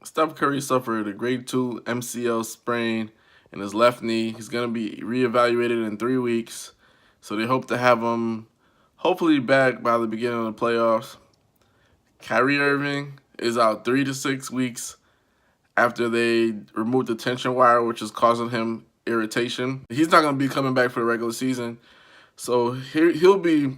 Steph Curry suffered a grade 2 MCL sprain in his left knee. He's going to be reevaluated in 3 weeks. So they hope to have him hopefully back by the beginning of the playoffs. Kyrie Irving is out 3 to 6 weeks after they removed the tension wire, which is causing him irritation. He's not going to be coming back for the regular season. So he'll be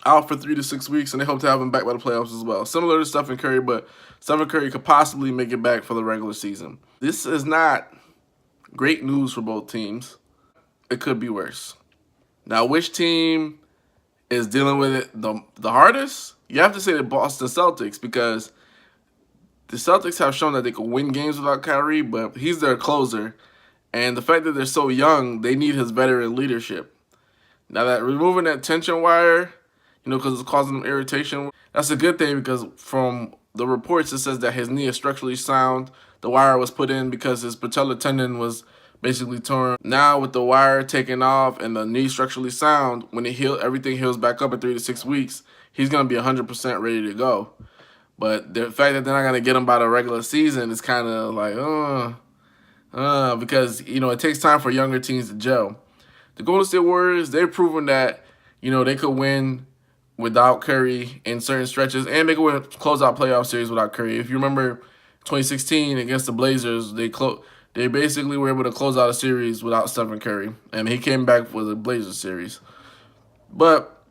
out for 3 to 6 weeks, and they hope to have him back by the playoffs as well. Similar to Stephen Curry, but Stephen Curry could possibly make it back for the regular season. This is not great news for both teams. It could be worse. Now, which team is dealing with it the hardest? You have to say the Boston Celtics, because the Celtics have shown that they can win games without Kyrie, but he's their closer. And the fact that they're so young, they need his veteran leadership. Now, that removing that tension wire, because it's causing him irritation, that's a good thing, because from the reports, it says that his knee is structurally sound. The wire was put in because his patellar tendon was basically torn. Now, with the wire taken off and the knee structurally sound, when everything heals back up in 3 to 6 weeks, he's going to be 100% ready to go. But the fact that they're not going to get him by the regular season is kind of like, because, it takes time for younger teams to gel. The Golden State Warriors, they've proven that, they could win without Curry in certain stretches, and they could close out playoff series without Curry. If you remember 2016 against the Blazers, they basically were able to close out a series without Stephen Curry, and he came back for the Blazers series. But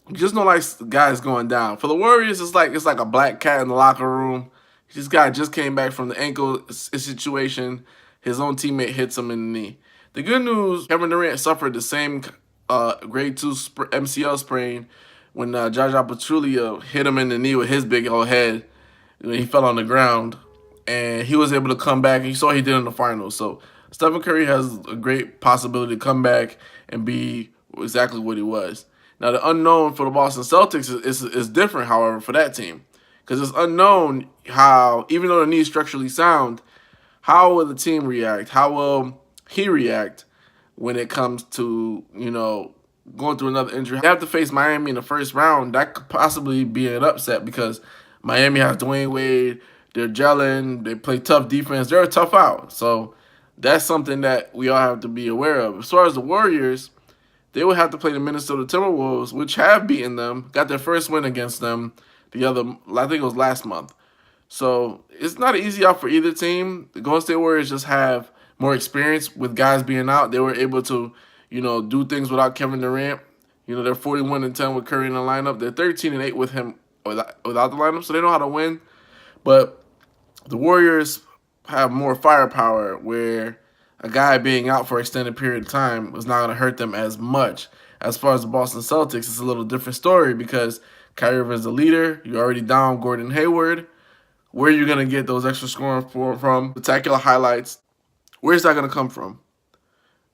you just don't like guys going down. For the Warriors, it's like a black cat in the locker room. This guy just came back from the ankle situation. His own teammate hits him in the knee. The good news, Kevin Durant suffered the same grade 2 MCL sprain when Jaja Pachulia hit him in the knee with his big old head. He fell on the ground, and he was able to come back. And you saw he did in the finals. So Stephen Curry has a great possibility to come back and be exactly what he was. Now, the unknown for the Boston Celtics is different, however, for that team. Because it's unknown how, even though the knee is structurally sound, how will the team react? How will he react when it comes to, going through another injury? They have to face Miami in the first round. That could possibly be an upset, because Miami has Dwayne Wade. They're gelling. They play tough defense. They're a tough out. So that's something that we all have to be aware of. As far as the Warriors, they would have to play the Minnesota Timberwolves, which have beaten them, got their first win against them I think it was last month. So it's not an easy out for either team. The Golden State Warriors just have more experience with guys being out. They were able to, do things without Kevin Durant. They're 41-10 with Curry in the lineup. They're 13-8 with him without the lineup, so they know how to win. But the Warriors have more firepower, where a guy being out for an extended period of time is not going to hurt them as much. As far as the Boston Celtics, it's a little different story, because Kyrie Irving is the leader. You're already down Gordon Hayward. Where are you going to get those extra scoring from? Spectacular highlights. Where's that going to come from?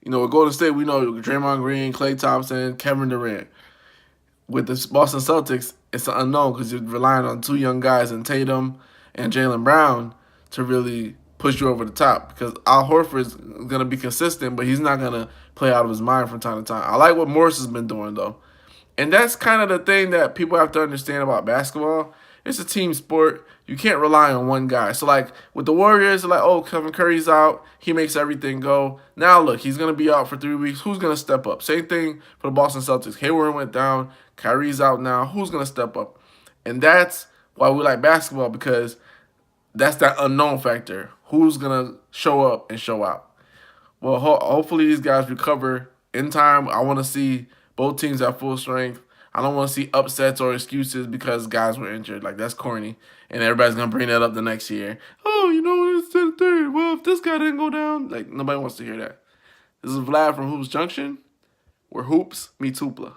With Golden State, we know Draymond Green, Klay Thompson, Kevin Durant. With the Boston Celtics, it's an unknown, because you're relying on two young guys in Tatum and Jaylen Brown to really push you over the top, because Al Horford is going to be consistent, but he's not going to play out of his mind from time to time. I like what Morris has been doing, though. And that's kind of the thing that people have to understand about basketball. It's a team sport. You can't rely on one guy. So, like, with the Warriors, Kevin Curry's out. He makes everything go. Now, look, he's going to be out for 3 weeks. Who's going to step up? Same thing for the Boston Celtics. Hayward went down. Kyrie's out now. Who's going to step up? And that's why we like basketball, because that's that unknown factor. Who's going to show up and show out? Well, hopefully these guys recover in time. I want to see both teams at full strength. I don't want to see upsets or excuses because guys were injured. Like, that's corny. And everybody's going to bring that up the next year. Oh, it's 10-3. Well, if this guy didn't go down, nobody wants to hear that. This is Vlad from Hoops Junction, where hoops meets hoopla.